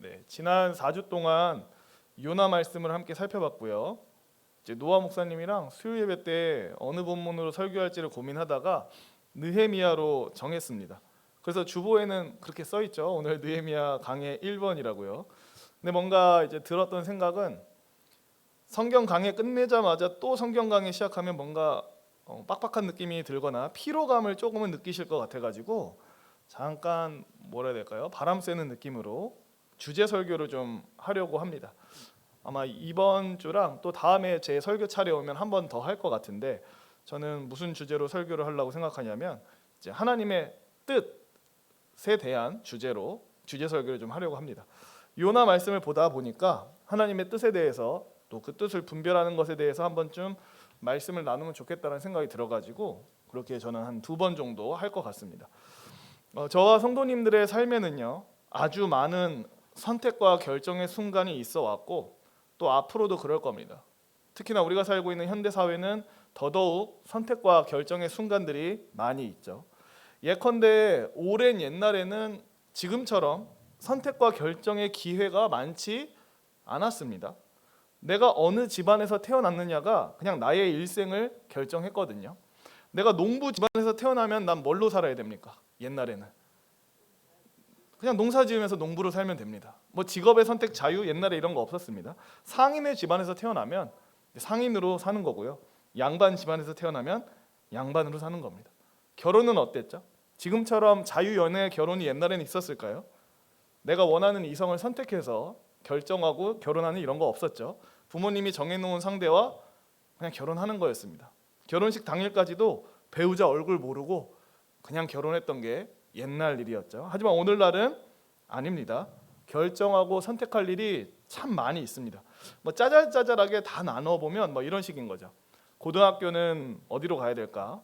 네, 지난 4주 동안 요나 말씀을 함께 살펴봤고요. 이제 노아 목사님이랑 수요 예배 때 어느 본문으로 설교할지를 고민하다가 느헤미야로 정했습니다. 그래서 주보에는 그렇게 써 있죠. 오늘 느헤미야 강해 1번이라고요. 근데 뭔가 이제 들었던 생각은 성경 강해 끝내자마자 또 성경 강해 시작하면 뭔가 빡빡한 느낌이 들거나 피로감을 조금은 느끼실 것 같아가지고 잠깐 뭐라 해야 될까요? 바람 쐬는 느낌으로 주제 설교를 좀 하려고 합니다. 아마 이번 주랑 또 다음에 제 설교 차례 오면 한 번 더 할 것 같은데 저는 무슨 주제로 설교를 하려고 생각하냐면 이제 하나님의 뜻에 대한 주제로 주제 설교를 좀 하려고 합니다. 요나 말씀을 보다 보니까 하나님의 뜻에 대해서 또 그 뜻을 분별하는 것에 대해서 한 번쯤 말씀을 나누면 좋겠다는 생각이 들어가지고 그렇게 저는 한 2번 정도 할 것 같습니다. 저와 성도님들의 삶에는요 아주 많은 선택과 결정의 순간이 있어 왔고 또 앞으로도 그럴 겁니다. 특히나 우리가 살고 있는 현대 사회는 더더욱 선택과 결정의 순간들이 많이 있죠. 예컨대 오랜 옛날에는 지금처럼 선택과 결정의 기회가 많지 않았습니다. 내가 어느 집안에서 태어났느냐가 그냥 나의 일생을 결정했거든요. 내가 농부 집안에서 태어나면 난 뭘로 살아야 됩니까? 옛날에는 그냥 농사 지으면서 농부로 살면 됩니다. 뭐 직업의 선택 자유 옛날에 이런 거 없었습니다. 상인의 집안에서 태어나면 상인으로 사는 거고요. 양반 집안에서 태어나면 양반으로 사는 겁니다. 결혼은 어땠죠? 지금처럼 자유연애 결혼이 옛날에는 있었을까요? 내가 원하는 이성을 선택해서 결정하고 결혼하는 이런 거 없었죠. 부모님이 정해놓은 상대와 그냥 결혼하는 거였습니다. 결혼식 당일까지도 배우자 얼굴 모르고 그냥 결혼했던 게 옛날 일이었죠. 하지만 오늘날은 아닙니다. 결정하고 선택할 일이 참 많이 있습니다. 뭐 짜잘짜잘하게 다 나눠보면 뭐 이런 식인 거죠. 고등학교는 어디로 가야 될까?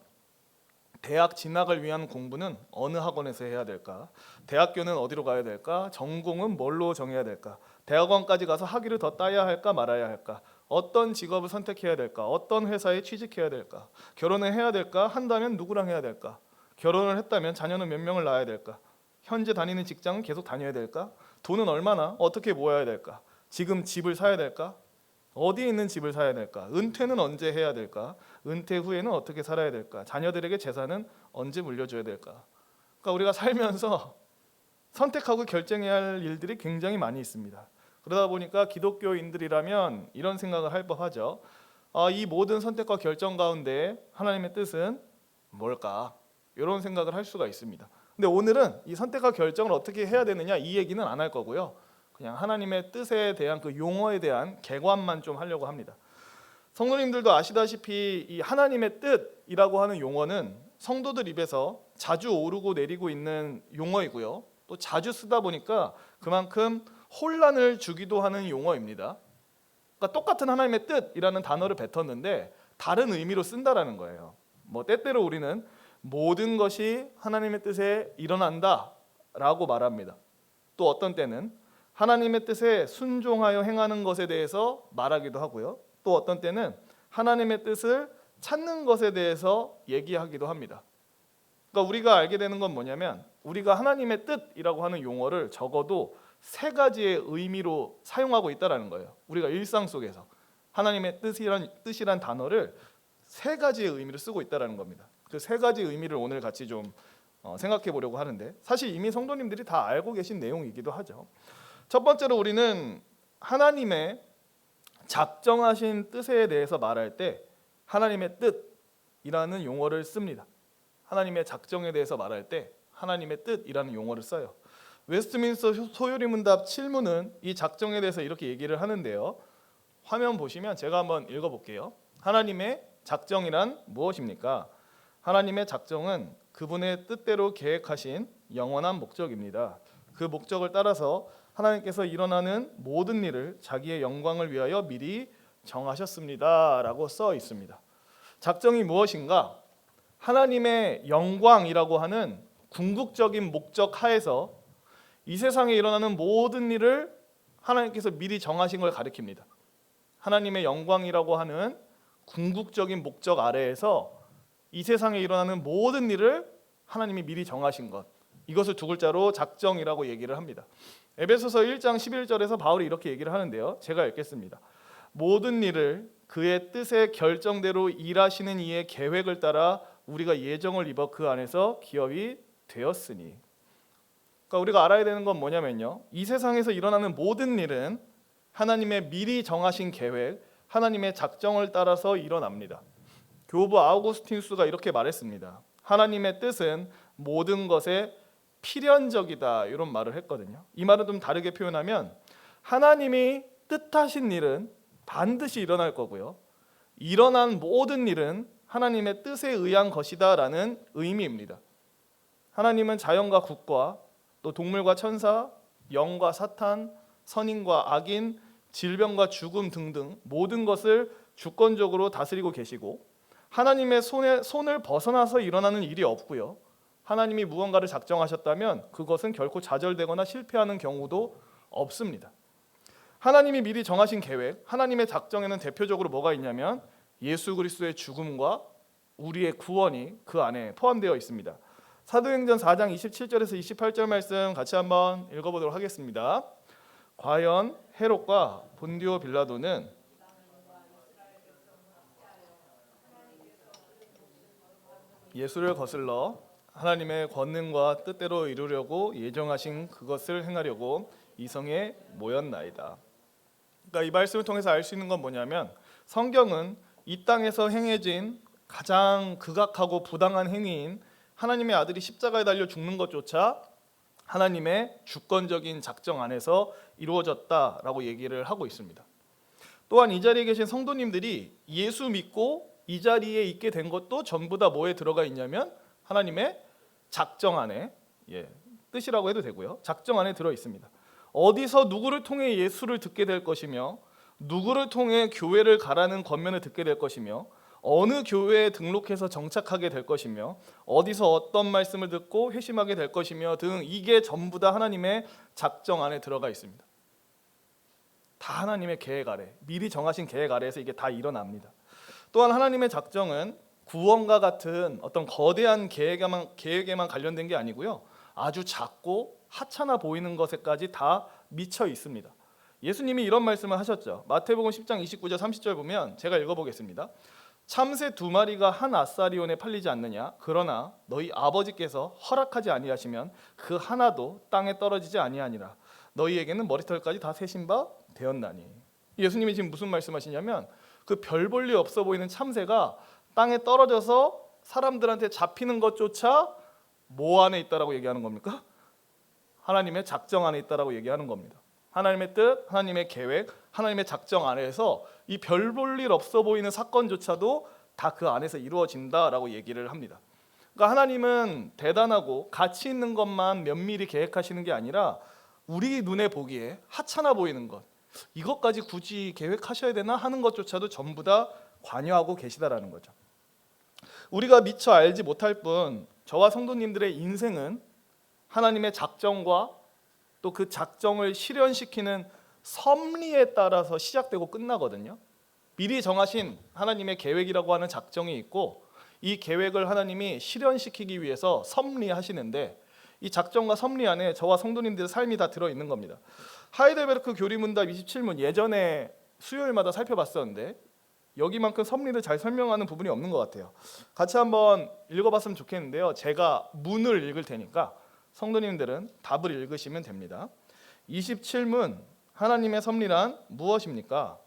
대학 진학을 위한 공부는 어느 학원에서 해야 될까? 대학교는 어디로 가야 될까? 전공은 뭘로 정해야 될까? 대학원까지 가서 학위를 더 따야 할까 말아야 할까? 어떤 직업을 선택해야 될까? 어떤 회사에 취직해야 될까? 결혼을 해야 될까? 한다면 누구랑 해야 될까? 결혼을 했다면 자녀는 몇 명을 낳아야 될까? 현재 다니는 직장은 계속 다녀야 될까? 돈은 얼마나 어떻게 모아야 될까? 지금 집을 사야 될까? 어디에 있는 집을 사야 될까? 은퇴는 언제 해야 될까? 은퇴 후에는 어떻게 살아야 될까? 자녀들에게 재산은 언제 물려줘야 될까? 그러니까 우리가 살면서 선택하고 결정해야 할 일들이 굉장히 많이 있습니다. 그러다 보니까 기독교인들이라면 이런 생각을 할 법하죠. 이 모든 선택과 결정 가운데 하나님의 뜻은 뭘까? 이런 생각을 할 수가 있습니다. 근데 오늘은 이 선택과 결정을 어떻게 해야 되느냐 이 얘기는 안 할 거고요. 그냥 하나님의 뜻에 대한 그 용어에 대한 개관만 좀 하려고 합니다. 성도님들도 아시다시피 이 하나님의 뜻이라고 하는 용어는 성도들 입에서 자주 오르고 내리고 있는 용어이고요. 또 자주 쓰다 보니까 그만큼 혼란을 주기도 하는 용어입니다. 그러니까 똑같은 하나님의 뜻이라는 단어를 뱉었는데 다른 의미로 쓴다라는 거예요. 뭐 때때로 우리는 모든 것이 하나님의 뜻에 일어난다라고 말합니다. 또 어떤 때는 하나님의 뜻에 순종하여 행하는 것에 대해서 말하기도 하고요. 또 어떤 때는 하나님의 뜻을 찾는 것에 대해서 얘기하기도 합니다. 그러니까 우리가 알게 되는 건 뭐냐면 우리가 하나님의 뜻이라고 하는 용어를 적어도 3가지의 의미로 사용하고 있다는 거예요. 우리가 일상 속에서 하나님의 뜻이란 단어를 3가지의 의미로 쓰고 있다는 겁니다. 그 3가지 의미를 오늘 같이 좀 생각해 보려고 하는데 사실 이미 성도님들이 다 알고 계신 내용이기도 하죠. 첫 번째로 우리는 하나님의 작정하신 뜻에 대해서 말할 때 하나님의 뜻이라는 용어를 씁니다. 하나님의 작정에 대해서 말할 때 하나님의 뜻이라는 용어를 써요. 웨스트민스터 소요리문답 7문은 이 작정에 대해서 이렇게 얘기를 하는데요. 화면 보시면 제가 한번 읽어볼게요. 하나님의 작정이란 무엇입니까? 하나님의 작정은 그분의 뜻대로 계획하신 영원한 목적입니다. 그 목적을 따라서 하나님께서 일어나는 모든 일을 자기의 영광을 위하여 미리 정하셨습니다 라고 써 있습니다. 작정이 무엇인가? 하나님의 영광이라고 하는 궁극적인 목적 하에서 이 세상에 일어나는 모든 일을 하나님께서 미리 정하신 걸 가리킵니다. 하나님의 영광이라고 하는 궁극적인 목적 아래에서 이 세상에 일어나는 모든 일을 하나님이 미리 정하신 것, 이것을 2글자로 작정이라고 얘기를 합니다. 에베소서 1장 11절에서 바울이 이렇게 얘기를 하는데요. 제가 읽겠습니다. 모든 일을 그의 뜻의 결정대로 일하시는 이의 계획을 따라 우리가 예정을 입어 그 안에서 기업이 되었으니. 그러니까 우리가 알아야 되는 건 뭐냐면요. 이 세상에서 일어나는 모든 일은 하나님의 미리 정하신 계획, 하나님의 작정을 따라서 일어납니다. 교부 아우구스티누스가 이렇게 말했습니다. 하나님의 뜻은 모든 것에 필연적이다, 이런 말을 했거든요. 이 말은 좀 다르게 표현하면 하나님이 뜻하신 일은 반드시 일어날 거고요, 일어난 모든 일은 하나님의 뜻에 의한 것이다 라는 의미입니다. 하나님은 자연과 국과 또 동물과 천사, 영과 사탄, 선인과 악인, 질병과 죽음 등등 모든 것을 주권적으로 다스리고 계시고, 하나님의 손을 벗어나서 일어나는 일이 없고요, 하나님이 무언가를 작정하셨다면 그것은 결코 좌절되거나 실패하는 경우도 없습니다. 하나님이 미리 정하신 계획, 하나님의 작정에는 대표적으로 뭐가 있냐면 예수 그리스도의 죽음과 우리의 구원이 그 안에 포함되어 있습니다. 사도행전 4장 27절에서 28절 말씀 같이 한번 읽어보도록 하겠습니다. 과연 헤롯과 본디오 빌라도는 예수를 거슬러 하나님의 권능과 뜻대로 이루려고 예정하신 그것을 행하려고 이 성에 모였나이다. 그러니까 이 말씀을 통해서 알 수 있는 건 뭐냐면 성경은 이 땅에서 행해진 가장 극악하고 부당한 행위인 하나님의 아들이 십자가에 달려 죽는 것조차 하나님의 주권적인 작정 안에서 이루어졌다라고 얘기를 하고 있습니다. 또한 이 자리에 계신 성도님들이 예수 믿고 이 자리에 있게 된 것도 전부 다 뭐에 들어가 있냐면 하나님의 작정 안에, 뜻이라고 해도 되고요, 작정 안에 들어 있습니다. 어디서 누구를 통해 예수를 듣게 될 것이며, 누구를 통해 교회를 가라는 권면을 듣게 될 것이며, 어느 교회에 등록해서 정착하게 될 것이며, 어디서 어떤 말씀을 듣고 회심하게 될 것이며 등, 이게 전부 다 하나님의 작정 안에 들어가 있습니다. 다 하나님의 계획 아래, 미리 정하신 계획 아래에서 이게 다 일어납니다. 또한 하나님의 작정은 구원과 같은 어떤 거대한 계획에만 관련된 게 아니고요, 아주 작고 하찮아 보이는 것에까지 다 미쳐 있습니다. 예수님이 이런 말씀을 하셨죠. 마태복음 10장 29절 30절 보면 제가 읽어보겠습니다. 참새 2마리가 한 아사리온에 팔리지 않느냐? 그러나 너희 아버지께서 허락하지 아니하시면 그 하나도 땅에 떨어지지 아니하니라. 너희에게는 머리털까지 다 세신 바 되었나니. 예수님이 지금 무슨 말씀하시냐면 그 별 볼 일 없어 보이는 참새가 땅에 떨어져서 사람들한테 잡히는 것조차 뭐 안에 있다라고 얘기하는 겁니까? 하나님의 작정 안에 있다라고 얘기하는 겁니다. 하나님의 뜻, 하나님의 계획, 하나님의 작정 안에서 이 별 볼 일 없어 보이는 사건조차도 다 그 안에서 이루어진다라고 얘기를 합니다. 그러니까 하나님은 대단하고 가치 있는 것만 면밀히 계획하시는 게 아니라 우리 눈에 보기에 하찮아 보이는 것, 이것까지 굳이 계획하셔야 되나 하는 것조차도 전부 다 관여하고 계시다라는 거죠. 우리가 미처 알지 못할 뿐 저와 성도님들의 인생은 하나님의 작정과 또 그 작정을 실현시키는 섭리에 따라서 시작되고 끝나거든요. 미리 정하신 하나님의 계획이라고 하는 작정이 있고, 이 계획을 하나님이 실현시키기 위해서 섭리하시는데, 이 작정과 섭리 안에 저와 성도님들의 삶이 다 들어있는 겁니다. 하이델베르크 교리문답 27문 예전에 수요일마다 살펴봤었는데 여기만큼 섭리를 잘 설명하는 부분이 없는 것 같아요. 같이 한번 읽어봤으면 좋겠는데요. 제가 문을 읽을 테니까 성도님들은 답을 읽으시면 됩니다. 27문 하나님의 섭리란 무엇입니까?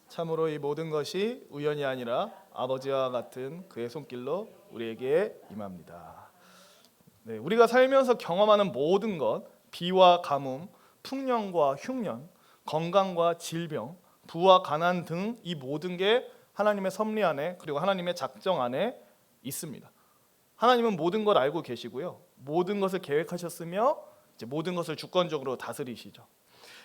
참으로 이 모든 것이 우연이 아니라 아버지와 같은 그의 손길로 우리에게 임합니다. 네, 우리가 살면서 경험하는 모든 것, 비와 가뭄, 풍년과 흉년, 건강과 질병, 부와 가난 등 이 모든 게 하나님의 섭리 안에, 그리고 하나님의 작정 안에 있습니다. 하나님은 모든 걸 알고 계시고요, 모든 것을 계획하셨으며 이제 모든 것을 주권적으로 다스리시죠.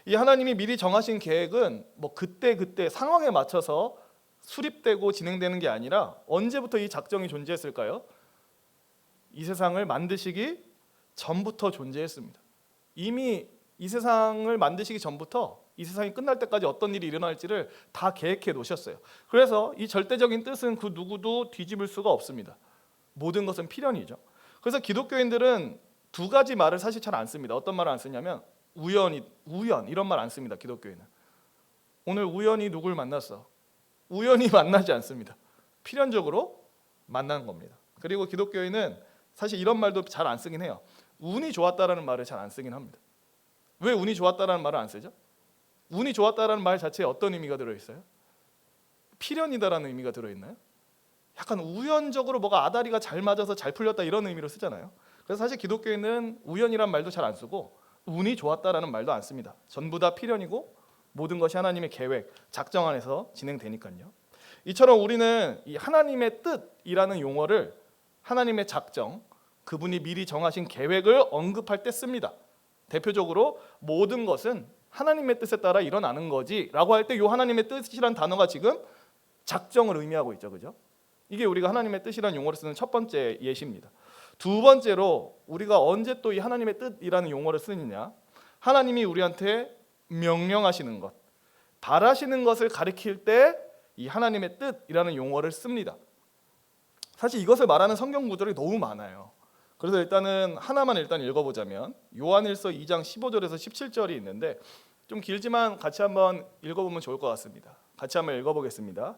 이 하나님이 미리 정하신 계획은 뭐 그때 상황에 맞춰서 수립되고 진행되는 게 아니라 언제부터 이 작정이 존재했을까요? 이 세상을 만드시기 전부터 존재했습니다. 이미 이 세상을 만드시기 전부터 이 세상이 끝날 때까지 어떤 일이 일어날지를 다 계획해 놓으셨어요. 그래서 이 절대적인 뜻은 그 누구도 뒤집을 수가 없습니다. 모든 것은 필연이죠. 그래서 기독교인들은 두 가지 말을 사실 잘 안 씁니다. 어떤 말을 안 쓰냐면 우연 이런 말 안 씁니다. 기독교인은 오늘 우연히 누굴 만났어. 우연히 만나지 않습니다. 필연적으로 만난 겁니다. 그리고 기독교인은 사실 이런 말도 잘 안 쓰긴 해요. 운이 좋았다라는 말을 잘 안 쓰긴 합니다. 왜 운이 좋았다라는 말을 안 쓰죠? 운이 좋았다라는 말 자체에 어떤 의미가 들어있어요? 필연이다라는 의미가 들어있나요? 약간 우연적으로 뭐가 아다리가 잘 맞아서 잘 풀렸다 이런 의미로 쓰잖아요. 그래서 사실 기독교인은 우연이란 말도 잘 안 쓰고 운이 좋았다라는 말도 안 씁니다. 전부 다 필연이고 모든 것이 하나님의 계획, 작정 안에서 진행되니까요. 이처럼 우리는 이 하나님의 뜻이라는 용어를 하나님의 작정, 그분이 미리 정하신 계획을 언급할 때 씁니다. 대표적으로 모든 것은 하나님의 뜻에 따라 일어나는 거지라고 할 때 이 하나님의 뜻이란 단어가 지금 작정을 의미하고 있죠, 그죠? 이게 우리가 하나님의 뜻이라는 용어를 쓰는 첫 번째 예시입니다. 두 번째로 우리가 언제 또 이 하나님의 뜻이라는 용어를 쓰느냐? 하나님이 우리한테 명령하시는 것, 바라시는 것을 가리킬 때 이 하나님의 뜻이라는 용어를 씁니다. 사실 이것을 말하는 성경 구절이 너무 많아요. 그래서 일단은 하나만 읽어보자면 요한일서 2장 15절에서 17절이 있는데 좀 길지만 같이 한번 읽어보면 좋을 것 같습니다. 같이 한번 읽어보겠습니다.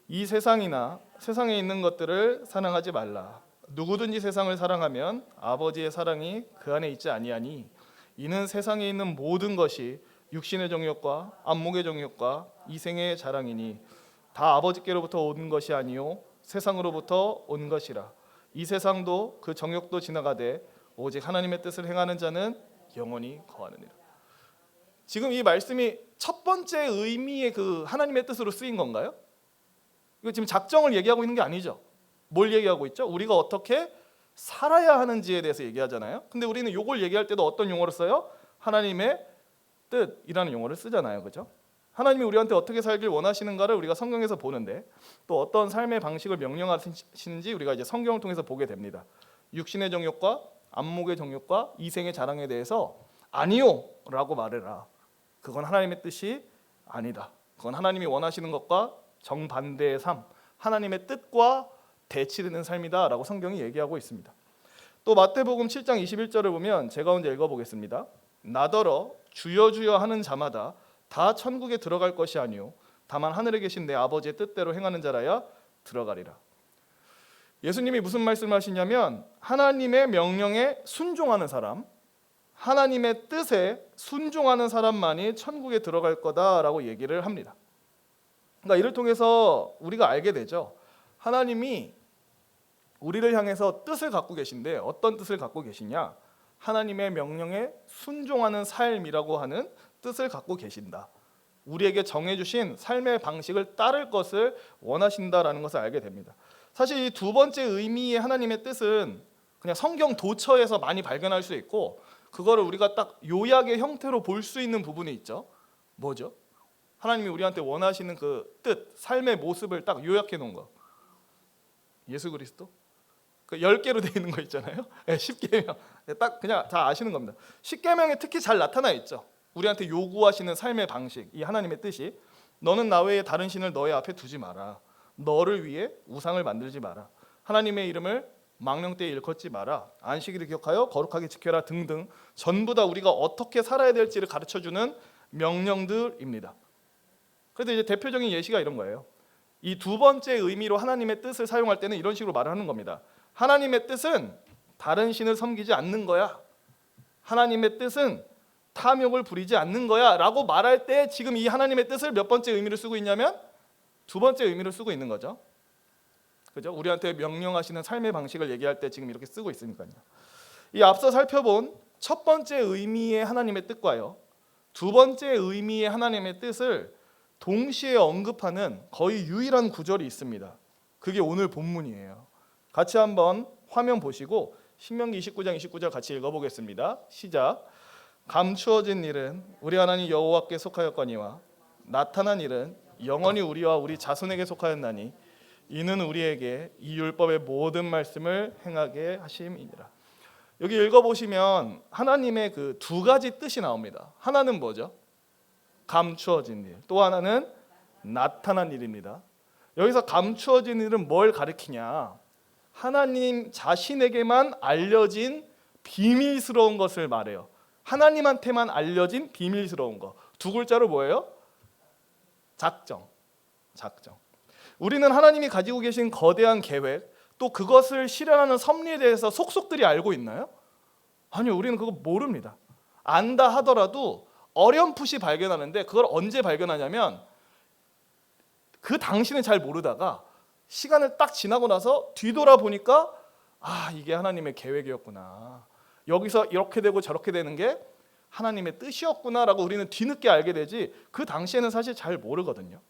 이 세상이나 세상에 있는 것들을 사랑하지 말라. 누구든지 세상을 사랑하면 아버지의 사랑이 그 안에 있지 아니하니 이는 세상에 있는 모든 것이 육신의 정욕과 안목의 정욕과 이생의 자랑이니 다 아버지께로부터 온 것이 아니요 세상으로부터 온 것이라. 이 세상도 그 정욕도 지나가되 오직 하나님의 뜻을 행하는 자는 영원히 거하느니라. 지금 이 말씀이 첫 번째 의미의 그 하나님의 뜻으로 쓰인 건가요? 이거 지금 작정을 얘기하고 있는 게 아니죠. 뭘 얘기하고 있죠? 우리가 어떻게 살아야 하는지에 대해서 얘기하잖아요. 근데 우리는 이걸 얘기할 때도 어떤 용어를 써요? 하나님의 뜻이라는 용어를 쓰잖아요. 그죠? 하나님이 우리한테 어떻게 살길 원하시는가를 우리가 성경에서 보는데 또 어떤 삶의 방식을 명령하시는지 우리가 이제 성경을 통해서 보게 됩니다. 육신의 정욕과 안목의 정욕과 이생의 자랑에 대해서 아니요 라고 말해라. 그건 하나님의 뜻이 아니다. 그건 하나님이 원하시는 것과 정반대의 삶, 하나님의 뜻과 대치되는 삶이다 라고 성경이 얘기하고 있습니다. 또 마태복음 7장 21절을 보면 제가 먼저 읽어보겠습니다. 나더러 주여 주여 하는 자마다 다 천국에 들어갈 것이 아니요 다만 하늘에 계신 내 아버지의 뜻대로 행하는 자라야 들어가리라. 예수님이 무슨 말씀을 하시냐면 하나님의 명령에 순종하는 사람, 하나님의 뜻에 순종하는 사람만이 천국에 들어갈 거다라고 얘기를 합니다. 그러니까 이를 통해서 우리가 알게 되죠. 하나님이 우리를 향해서 뜻을 갖고 계신데 어떤 뜻을 갖고 계시냐? 하나님의 명령에 순종하는 삶이라고 하는 뜻을 갖고 계신다. 우리에게 정해주신 삶의 방식을 따를 것을 원하신다라는 것을 알게 됩니다. 사실 이 두 번째 의미의 하나님의 뜻은 그냥 성경 도처에서 많이 발견할 수 있고 그거를 우리가 딱 요약의 형태로 볼 수 있는 부분이 있죠. 뭐죠? 하나님이 우리한테 원하시는 그 뜻, 삶의 모습을 딱 요약해 놓은 거. 예수 그리스도? 그 10개로 되어 있는 거 있잖아요. 10계명. 딱 그냥 다 아시는 겁니다. 10계명에 특히 잘 나타나 있죠. 우리한테 요구하시는 삶의 방식, 이 하나님의 뜻이 너는 나 외에 다른 신을 너의 앞에 두지 마라. 너를 위해 우상을 만들지 마라. 하나님의 이름을 망령 때에 일컫지 마라. 안식일을 기억하여 거룩하게 지켜라 등등 전부 다 우리가 어떻게 살아야 될지를 가르쳐주는 명령들입니다. 그래서 이제 대표적인 예시가 이런 거예요. 이 두 번째 의미로 하나님의 뜻을 사용할 때는 이런 식으로 말을 하는 겁니다. 하나님의 뜻은 다른 신을 섬기지 않는 거야. 하나님의 뜻은 탐욕을 부리지 않는 거야 라고 말할 때 지금 이 하나님의 뜻을 몇 번째 의미로 쓰고 있냐면 두 번째 의미로 쓰고 있는 거죠. 그죠? 우리한테 명령하시는 삶의 방식을 얘기할 때 지금 이렇게 쓰고 있으니까요. 이 앞서 살펴본 첫 번째 의미의 하나님의 뜻과요 두 번째 의미의 하나님의 뜻을 동시에 언급하는 거의 유일한 구절이 있습니다. 그게 오늘 본문이에요. 같이 한번 화면 보시고 신명기 29장 29절 같이 읽어보겠습니다. 시작. 감추어진 일은 우리 하나님 여호와께 속하였거니와 나타난 일은 영원히 우리와 우리 자손에게 속하였나니 이는 우리에게 이 율법의 모든 말씀을 행하게 하심이니라. 여기 읽어보시면 하나님의 그 두 가지 뜻이 나옵니다. 하나는 뭐죠? 감추어진 일. 또 하나는 나타난 일입니다. 여기서 감추어진 일은 뭘 가리키냐? 하나님 자신에게만 알려진 비밀스러운 것을 말해요. 하나님한테만 알려진 비밀스러운 거. 두 글자로 뭐예요? 작정. 우리는 하나님이 가지고 계신 거대한 계획, 또 그것을 실현하는 섭리에 대해서 속속들이 알고 있나요? 아니요, 우리는 그거 모릅니다. 안다 하더라도 어렴풋이 발견하는데 그걸 언제 발견하냐면 그 당시는 잘 모르다가 시간을 딱 지나고 나서 뒤돌아보니까 이게 하나님의 계획이었구나. 여기서 이렇게 되고 저렇게 되는 게 하나님의 뜻이었구나라고 우리는 뒤늦게 알게 되지 그 당시에는 사실 잘 모르거든요.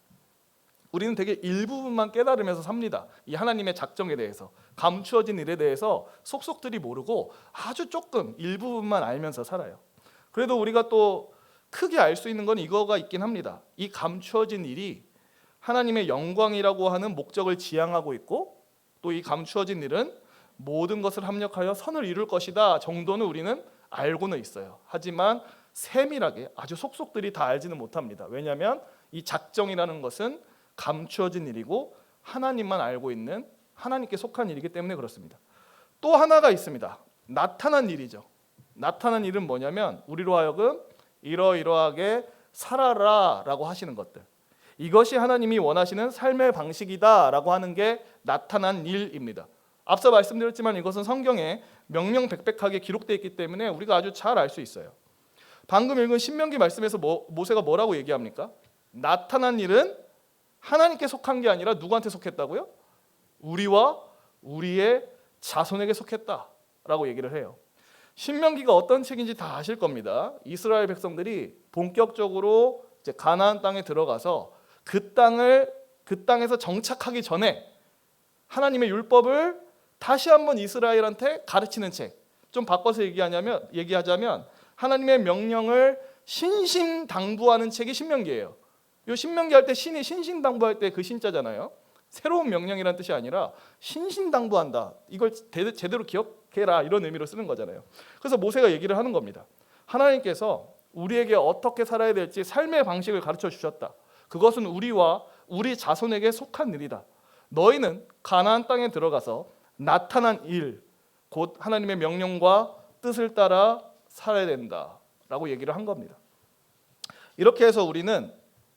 우리는 되게 일부분만 깨달으면서 삽니다. 이 하나님의 작정에 대해서, 감추어진 일에 대해서 속속들이 모르고 아주 조금 일부분만 알면서 살아요. 그래도 우리가 또 크게 알 수 있는 건 이거가 있긴 합니다. 이 감추어진 일이 하나님의 영광이라고 하는 목적을 지향하고 있고, 또 이 감추어진 일은 모든 것을 합력하여 선을 이룰 것이다 정도는 우리는 알고는 있어요. 하지만 세밀하게 아주 속속들이 다 알지는 못합니다. 왜냐하면 이 작정이라는 것은 감추어진 일이고 하나님만 알고 있는, 하나님께 속한 일이기 때문에 그렇습니다. 또 하나가 있습니다. 나타난 일이죠. 나타난 일은 뭐냐면 우리로 하여금 이러이러하게 살아라 라고 하시는 것들, 이것이 하나님이 원하시는 삶의 방식이다 라고 하는 게 나타난 일입니다. 앞서 말씀드렸지만 이것은 성경에 명명백백하게 기록되어 있기 때문에 우리가 아주 잘 알 수 있어요. 방금 읽은 신명기 말씀에서 모세가 뭐라고 얘기합니까? 나타난 일은 하나님께 속한 게 아니라 누구한테 속했다고요? 우리와 우리의 자손에게 속했다라고 얘기를 해요. 신명기가 어떤 책인지 다 아실 겁니다. 이스라엘 백성들이 본격적으로 이제 가나안 땅에 들어가서 그 땅에서 정착하기 전에 하나님의 율법을 다시 한번 이스라엘한테 가르치는 책. 좀 바꿔서 얘기하자면 하나님의 명령을 신심당부하는 책이 신명기예요. 이 신명기 할 때 신이 신심당부할 때 그 신자잖아요. 새로운 명령이라는 뜻이 아니라 신심당부한다. 이걸 제대로 기억해라 이런 의미로 쓰는 거잖아요. 그래서 모세가 얘기를 하는 겁니다. 하나님께서 우리에게 어떻게 살아야 될지 삶의 방식을 가르쳐 주셨다. 그것은 우리와 우리 자손에게 속한 일이다. 너희는 가나안 땅에 들어가서 나타난 일, 곧 하나님의 명령과 뜻을 따라 살아야 된다라고 얘기를 한 겁니다. 이렇게 해서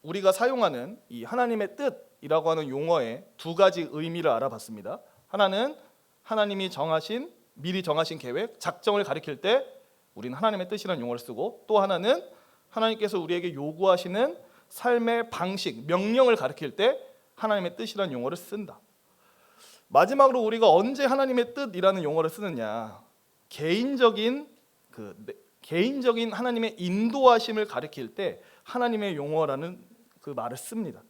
우리가 사용하는 이 하나님의 뜻이라고 하는 용어의 두 가지 의미를 알아봤습니다. 하나는 하나님이 미리 정하신 계획, 작정을 가리킬 때 우리는 하나님의 뜻이라는 용어를 쓰고, 또 하나는 하나님께서 우리에게 요구하시는 삶의 방식, 명령을 가리킬 때 하나님의 뜻이라는 용어를 쓴다. 마지막으로 우리가 언제 하나님의 뜻이라는 용어를 쓰느냐? 개인적인 하나님의 인도하심을 가리킬 때 하나님의 용어라는 그 말을 씁니다.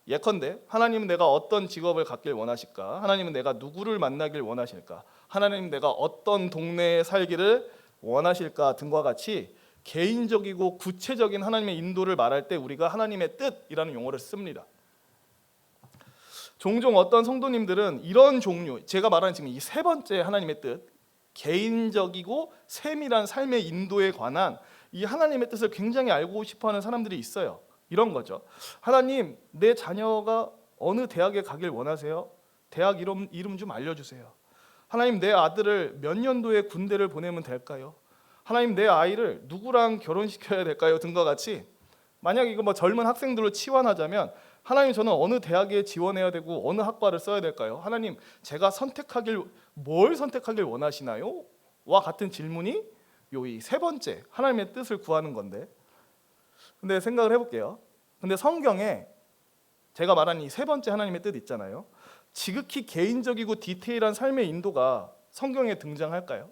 예컨대 하나님은 내가 어떤 직업을 갖길 원하실까? 하나님은 내가 누구를 만나길 원하실까? 하나님은 내가 어떤 동네에 살기를 원하실까? 등과 같이 개인적이고 구체적인 하나님의 인도를 말할 때 우리가 하나님의 뜻이라는 용어를 씁니다. 종종 어떤 성도님들은 이런 종류, 제가 말하는 지금 이 세 번째 하나님의 뜻, 개인적이고 세밀한 삶의 인도에 관한 이 하나님의 뜻을 굉장히 알고 싶어하는 사람들이 있어요. 이런 거죠. 하나님, 내 자녀가 어느 대학에 가길 원하세요? 대학 이름 좀 알려주세요. 하나님, 내 아들을 몇 년도에 군대를 보내면 될까요? 하나님, 내 아이를 누구랑 결혼시켜야 될까요? 등과 같이 만약 이거 젊은 학생들로 치환하자면 하나님, 저는 어느 대학에 지원해야 되고 어느 학과를 써야 될까요? 하나님, 제가 뭘 선택하길 원하시나요? 와 같은 질문이 이 세 번째 하나님의 뜻을 구하는 건데, 근데 생각을 해볼게요. 근데 성경에 제가 말한 이 세 번째 하나님의 뜻 있잖아요. 지극히 개인적이고 디테일한 삶의 인도가 성경에 등장할까요?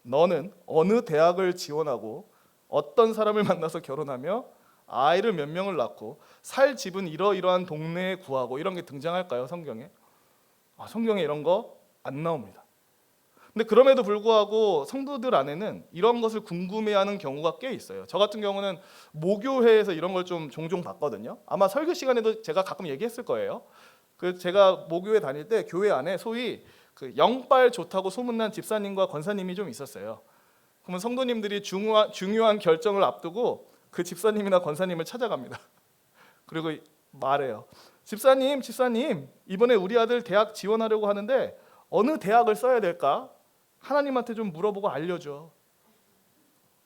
너는 어느 대학을 지원하고 어떤 사람을 만나서 결혼하며 아이를 몇 명을 낳고 살 집은 이러이러한 동네에 구하고 이런 게 등장할까요? 성경에? 성경에 이런 거 안 나옵니다. 근데 그럼에도 불구하고 성도들 안에는 이런 것을 궁금해하는 경우가 꽤 있어요. 저 같은 경우는 모교회에서 이런 걸 좀 종종 봤거든요. 아마 설교 시간에도 제가 가끔 얘기했을 거예요. 그 제가 모교회 다닐 때 교회 안에 소위 그 영빨 좋다고 소문난 집사님과 권사님이 좀 있었어요. 그러면 성도님들이 중요한 결정을 앞두고 그 집사님이나 권사님을 찾아갑니다. 그리고 말해요. 집사님, 이번에 우리 아들 대학 지원하려고 하는데 어느 대학을 써야 될까? 하나님한테 좀 물어보고 알려줘.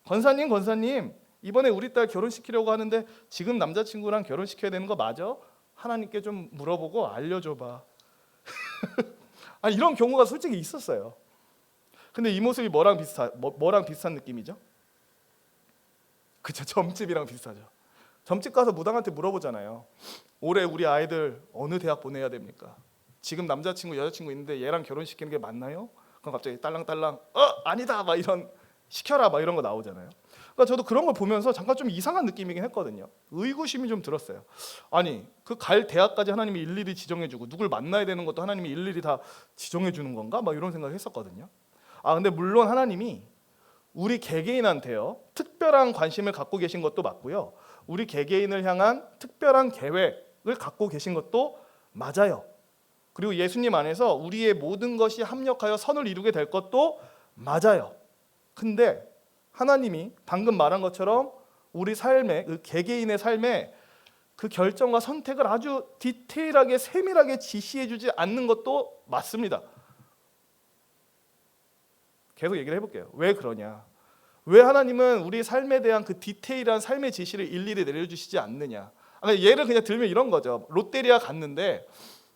권사님, 이번에 우리 딸 결혼시키려고 하는데 지금 남자친구랑 결혼시켜야 되는 거 맞아? 하나님께 좀 물어보고 알려줘봐. 이런 경우가 솔직히 있었어요. 근데 이 모습이 뭐랑 비슷한 느낌이죠? 그쵸, 점집이랑 비슷하죠. 점집 가서 무당한테 물어보잖아요. 올해 우리 아이들 어느 대학 보내야 됩니까? 지금 남자친구 여자친구 있는데 얘랑 결혼시키는 게 맞나요? 그럼 갑자기 딸랑딸랑 아니다 막 이런 시켜라 막 이런 거 나오잖아요. 그러니까 저도 그런 걸 보면서 잠깐 좀 이상한 느낌이긴 했거든요. 의구심이 좀 들었어요. 아니 그 갈 대학까지 하나님이 일일이 지정해주고 누굴 만나야 되는 것도 하나님이 일일이 다 지정해주는 건가? 막 이런 생각을 했었거든요. 근데 물론 하나님이 우리 개개인한테요 특별한 관심을 갖고 계신 것도 맞고요. 우리 개개인을 향한 특별한 계획을 갖고 계신 것도 맞아요. 그리고 예수님 안에서 우리의 모든 것이 합력하여 선을 이루게 될 것도 맞아요. 근데 하나님이 방금 말한 것처럼 우리 삶에 그 개개인의 삶에 그 결정과 선택을 아주 디테일하게 세밀하게 지시해 주지 않는 것도 맞습니다. 계속 얘기를 해볼게요. 왜 그러냐? 왜 하나님은 우리 삶에 대한 그 디테일한 삶의 지시를 일일이 내려주시지 않느냐? 예를 그냥 들면 이런 거죠. 롯데리아 갔는데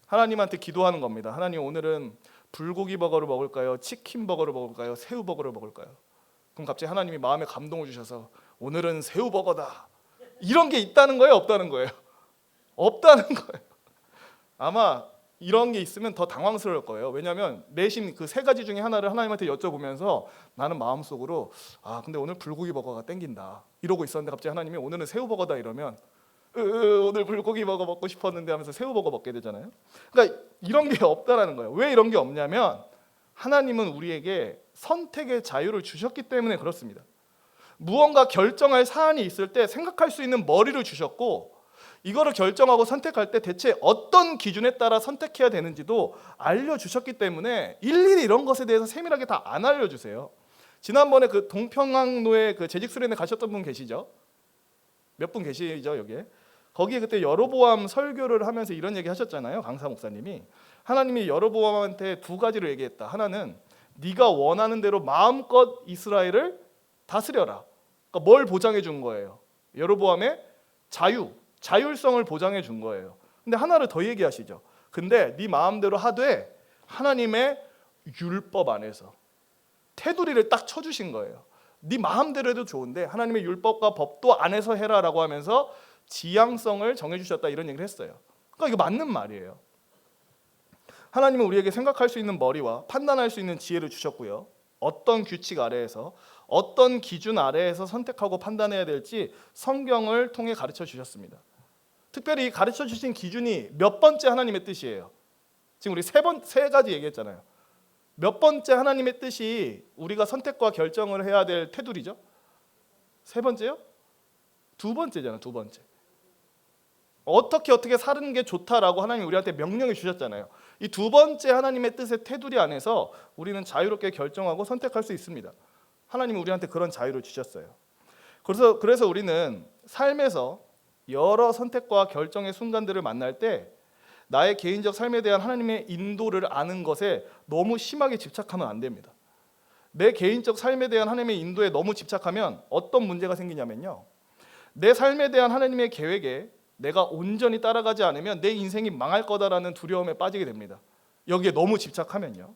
하나님한테 기도하는 겁니다. 하나님 오늘은 불고기 버거를 먹을까요? 치킨 버거를 먹을까요? 새우 버거를 먹을까요? 그럼 갑자기 하나님이 마음에 감동을 주셔서 오늘은 새우 버거다. 이런 게 있다는 거예요? 없다는 거예요? 없다는 거예요. 아마 이런 게 있으면 더 당황스러울 거예요. 왜냐하면 내심 그 세 가지 중에 하나를 하나님한테 여쭤보면서 나는 마음속으로 근데 오늘 불고기 버거가 땡긴다 이러고 있었는데 갑자기 하나님이 오늘은 새우 버거다 이러면 오늘 불고기 버거 먹고 싶었는데 하면서 새우 버거 먹게 되잖아요. 그러니까 이런 게 없다라는 거예요. 왜 이런 게 없냐면 하나님은 우리에게 선택의 자유를 주셨기 때문에 그렇습니다. 무언가 결정할 사안이 있을 때 생각할 수 있는 머리를 주셨고 이거를 결정하고 선택할 때 대체 어떤 기준에 따라 선택해야 되는지도 알려주셨기 때문에 일일이 이런 것에 대해서 세밀하게 다 안 알려주세요. 지난번에 그 동평항로에 그 재직수련회 가셨던 분 계시죠? 몇 분 계시죠 여기에? 거기에 그때 여로보암 설교를 하면서 이런 얘기 하셨잖아요. 강사 목사님이 하나님이 여로보암한테 두 가지를 얘기했다. 하나는 네가 원하는 대로 마음껏 이스라엘을 다스려라. 그러니까 뭘 보장해 준 거예요? 여로보암의 자율성을 보장해 준 거예요. 근데 하나를 더 얘기하시죠. 근데 네 마음대로 하되 하나님의 율법 안에서 테두리를 딱 쳐주신 거예요. 네 마음대로 해도 좋은데 하나님의 율법과 법도 안에서 해라라고 하면서 지향성을 정해주셨다 이런 얘기를 했어요. 그러니까 이거 맞는 말이에요. 하나님은 우리에게 생각할 수 있는 머리와 판단할 수 있는 지혜를 주셨고요. 어떤 규칙 아래에서 어떤 기준 아래에서 선택하고 판단해야 될지 성경을 통해 가르쳐 주셨습니다. 특별히 가르쳐 주신 기준이 몇 번째 하나님의 뜻이에요? 지금 우리 세 가지 얘기했잖아요. 몇 번째 하나님의 뜻이 우리가 선택과 결정을 해야 될 테두리죠? 세 번째요? 두 번째잖아요. 두 번째. 어떻게 사는 게 좋다라고 하나님이 우리한테 명령해 주셨잖아요. 이 두 번째 하나님의 뜻의 테두리 안에서 우리는 자유롭게 결정하고 선택할 수 있습니다. 하나님이 우리한테 그런 자유를 주셨어요. 그래서 우리는 삶에서 여러 선택과 결정의 순간들을 만날 때 나의 개인적 삶에 대한 하나님의 인도를 아는 것에 너무 심하게 집착하면 안 됩니다. 내 개인적 삶에 대한 하나님의 인도에 너무 집착하면 어떤 문제가 생기냐면요. 내 삶에 대한 하나님의 계획에 내가 온전히 따라가지 않으면 내 인생이 망할 거다라는 두려움에 빠지게 됩니다. 여기에 너무 집착하면요.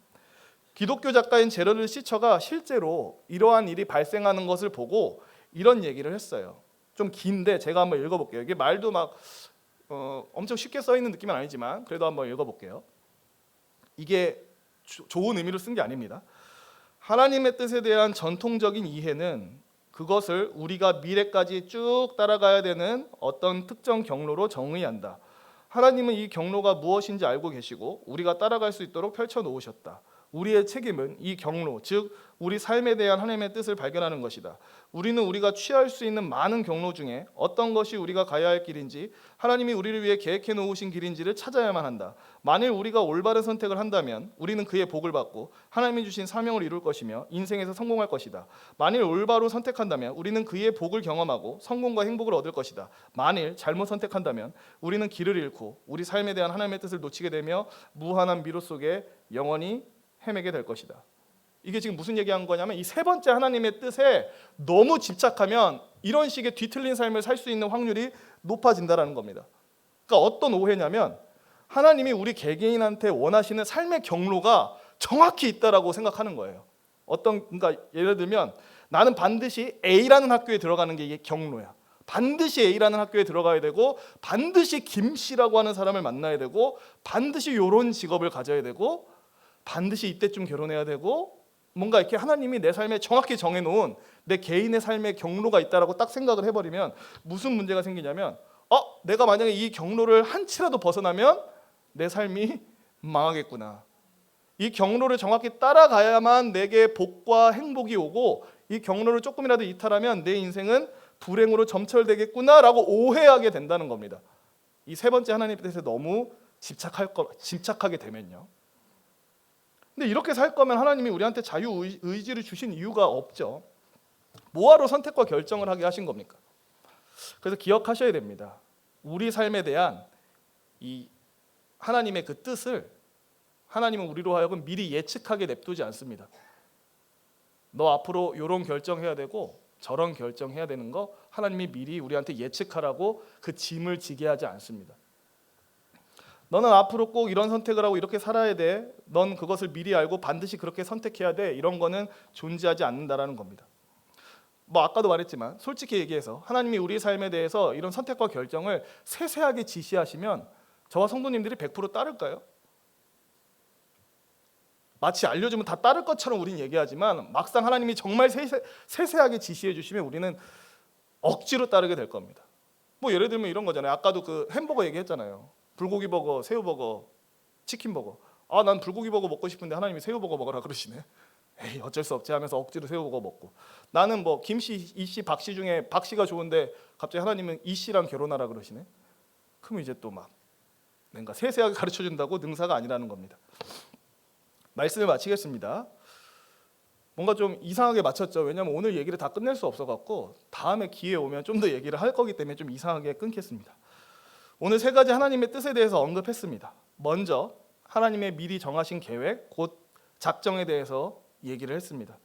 기독교 작가인 제러드 시처가 실제로 이러한 일이 발생하는 것을 보고 이런 얘기를 했어요. 좀 긴데 제가 한번 읽어볼게요. 이게 말도 막 엄청 쉽게 써 있는 느낌은 아니지만 그래도 한번 읽어볼게요. 이게 좋은 의미로 쓴 게 아닙니다. 하나님의 뜻에 대한 전통적인 이해는 그것을 우리가 미래까지 쭉 따라가야 되는 어떤 특정 경로로 정의한다. 하나님은 이 경로가 무엇인지 알고 계시고 우리가 따라갈 수 있도록 펼쳐 놓으셨다. 우리의 책임은 이 경로, 즉 우리 삶에 대한 하나님의 뜻을 발견하는 것이다. 우리는 우리가 취할 수 있는 많은 경로 중에 어떤 것이 우리가 가야 할 길인지, 하나님이 우리를 위해 계획해 놓으신 길인지를 찾아야만 한다. 만일 우리가 올바른 선택을 한다면 우리는 그의 복을 받고 하나님이 주신 사명을 이룰 것이며 인생에서 성공할 것이다. 만일 올바로 선택한다면 우리는 그의 복을 경험하고 성공과 행복을 얻을 것이다. 만일 잘못 선택한다면 우리는 길을 잃고 우리 삶에 대한 하나님의 뜻을 놓치게 되며 무한한 미로 속에 영원히 헤매게 될 것이다. 이게 지금 무슨 얘기한 거냐면 이 세 번째 하나님의 뜻에 너무 집착하면 이런 식의 뒤틀린 삶을 살 수 있는 확률이 높아진다라는 겁니다. 그러니까 어떤 오해냐면 하나님이 우리 개개인한테 원하시는 삶의 경로가 정확히 있다라고 생각하는 거예요. 그러니까 예를 들면 나는 반드시 A라는 학교에 들어가는 게 이게 경로야. 반드시 A라는 학교에 들어가야 되고 반드시 김 씨라고 하는 사람을 만나야 되고 반드시 이런 직업을 가져야 되고 반드시 이때쯤 결혼해야 되고 뭔가 이렇게 하나님이 내 삶에 정확히 정해놓은 내 개인의 삶의 경로가 있다라고 딱 생각을 해버리면 무슨 문제가 생기냐면 내가 만약에 이 경로를 한치라도 벗어나면 내 삶이 망하겠구나. 이 경로를 정확히 따라가야만 내게 복과 행복이 오고 이 경로를 조금이라도 이탈하면 내 인생은 불행으로 점철되겠구나라고 오해하게 된다는 겁니다. 이 세 번째 하나님의 뜻에 너무 집착하게 되면요. 근데 이렇게 살 거면 하나님이 우리한테 자유의지를 주신 이유가 없죠. 뭐하러 선택과 결정을 하게 하신 겁니까? 그래서 기억하셔야 됩니다. 우리 삶에 대한 이 하나님의 그 뜻을 하나님은 우리로 하여금 미리 예측하게 냅두지 않습니다. 너 앞으로 이런 결정해야 되고 저런 결정해야 되는 거 하나님이 미리 우리한테 예측하라고 그 짐을 지게 하지 않습니다. 너는 앞으로 꼭 이런 선택을 하고 이렇게 살아야 돼. 넌 그것을 미리 알고 반드시 그렇게 선택해야 돼. 이런 거는 존재하지 않는다라는 겁니다. 아까도 말했지만 솔직히 얘기해서 하나님이 우리 삶에 대해서 이런 선택과 결정을 세세하게 지시하시면 저와 성도님들이 100% 따를까요? 마치 알려주면 다 따를 것처럼 우리는 얘기하지만 막상 하나님이 정말 세세하게 지시해 주시면 우리는 억지로 따르게 될 겁니다. 예를 들면 이런 거잖아요. 아까도 그 햄버거 얘기했잖아요. 불고기 버거, 새우 버거, 치킨 버거. 난 불고기 버거 먹고 싶은데 하나님이 새우 버거 먹으라 그러시네. 에이 어쩔 수 없지 하면서 억지로 새우 버거 먹고. 나는 김씨, 이씨, 박씨 중에 박씨가 좋은데 갑자기 하나님은 이씨랑 결혼하라 그러시네. 그럼 이제 또 뭔가 세세하게 가르쳐 준다고 능사가 아니라는 겁니다. 말씀을 마치겠습니다. 뭔가 좀 이상하게 마쳤죠. 왜냐하면 오늘 얘기를 다 끝낼 수 없어갖고 다음에 기회 오면 좀 더 얘기를 할 거기 때문에 좀 이상하게 끊겠습니다. 오늘 세 가지 하나님의 뜻에 대해서 언급했습니다. 먼저 하나님의 미리 정하신 계획, 곧 작정에 대해서 얘기를 했습니다.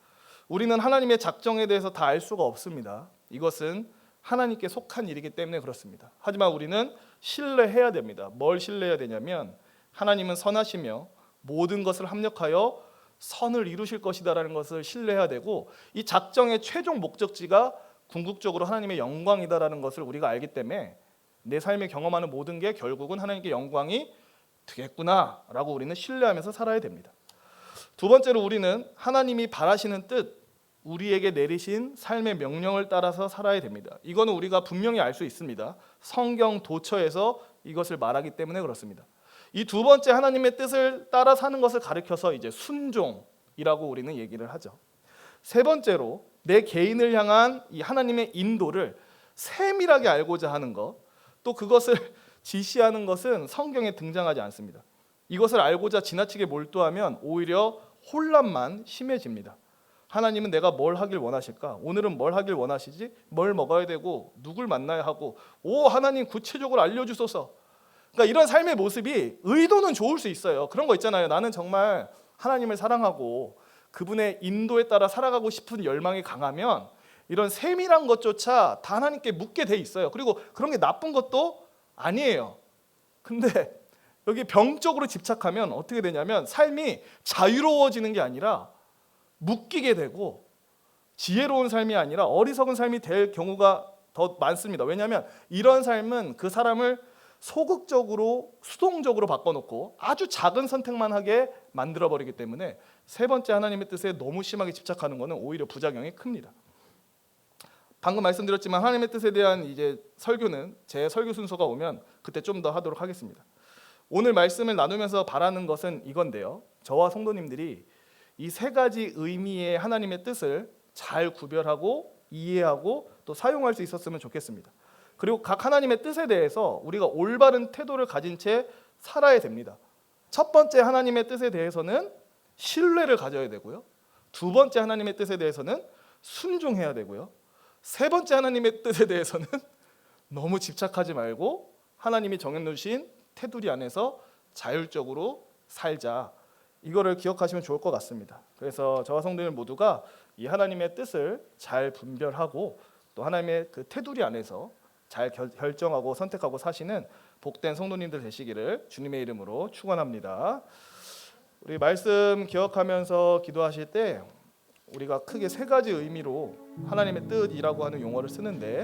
우리는 하나님의 작정에 대해서 다 알 수가 없습니다. 이것은 하나님께 속한 일이기 때문에 그렇습니다. 하지만 우리는 신뢰해야 됩니다. 뭘 신뢰해야 되냐면 하나님은 선하시며 모든 것을 합력하여 선을 이루실 것이다라는 것을 신뢰해야 되고 이 작정의 최종 목적지가 궁극적으로 하나님의 영광이다라는 것을 우리가 알기 때문에 내 삶에 경험하는 모든 게 결국은 하나님께 영광이 되겠구나라고 우리는 신뢰하면서 살아야 됩니다. 두 번째로 우리는 하나님이 바라시는 뜻, 우리에게 내리신 삶의 명령을 따라서 살아야 됩니다. 이거는 우리가 분명히 알 수 있습니다. 성경 도처에서 이것을 말하기 때문에 그렇습니다. 이 두 번째 하나님의 뜻을 따라 사는 것을 가리켜서 이제 순종이라고 우리는 얘기를 하죠. 세 번째로 내 개인을 향한 이 하나님의 인도를 세밀하게 알고자 하는 것, 또 그것을 지시하는 것은 성경에 등장하지 않습니다. 이것을 알고자 지나치게 몰두하면 오히려 혼란만 심해집니다. 하나님은 내가 뭘 하길 원하실까? 오늘은 뭘 하길 원하시지? 뭘 먹어야 되고 누굴 만나야 하고 하나님 구체적으로 알려주소서. 그러니까 이런 삶의 모습이 의도는 좋을 수 있어요. 그런 거 있잖아요. 나는 정말 하나님을 사랑하고 그분의 인도에 따라 살아가고 싶은 열망이 강하면 이런 세밀한 것조차 다 하나님께 묻게 돼 있어요. 그리고 그런 게 나쁜 것도 아니에요. 근데 여기 병적으로 집착하면 어떻게 되냐면 삶이 자유로워지는 게 아니라 묶이게 되고 지혜로운 삶이 아니라 어리석은 삶이 될 경우가 더 많습니다. 왜냐하면 이런 삶은 그 사람을 소극적으로 수동적으로 바꿔놓고 아주 작은 선택만 하게 만들어버리기 때문에 세 번째 하나님의 뜻에 너무 심하게 집착하는 것은 오히려 부작용이 큽니다. 방금 말씀드렸지만 하나님의 뜻에 대한 이제 설교는 제 설교 순서가 오면 그때 좀 더 하도록 하겠습니다. 오늘 말씀을 나누면서 바라는 것은 이건데요. 저와 성도님들이 이 세 가지 의미의 하나님의 뜻을 잘 구별하고 이해하고 또 사용할 수 있었으면 좋겠습니다. 그리고 각 하나님의 뜻에 대해서 우리가 올바른 태도를 가진 채 살아야 됩니다. 첫 번째 하나님의 뜻에 대해서는 신뢰를 가져야 되고요. 두 번째 하나님의 뜻에 대해서는 순종해야 되고요. 세 번째 하나님의 뜻에 대해서는 너무 집착하지 말고 하나님이 정해놓으신 테두리 안에서 자율적으로 살자. 이거를 기억하시면 좋을 것 같습니다. 그래서 저와 성도님 모두가 이 하나님의 뜻을 잘 분별하고 또 하나님의 그 테두리 안에서 잘 결정하고 선택하고 사시는 복된 성도님들 되시기를 주님의 이름으로 축원합니다. 우리 말씀 기억하면서 기도하실 때 우리가 크게 세 가지 의미로 하나님의 뜻이라고 하는 용어를 쓰는데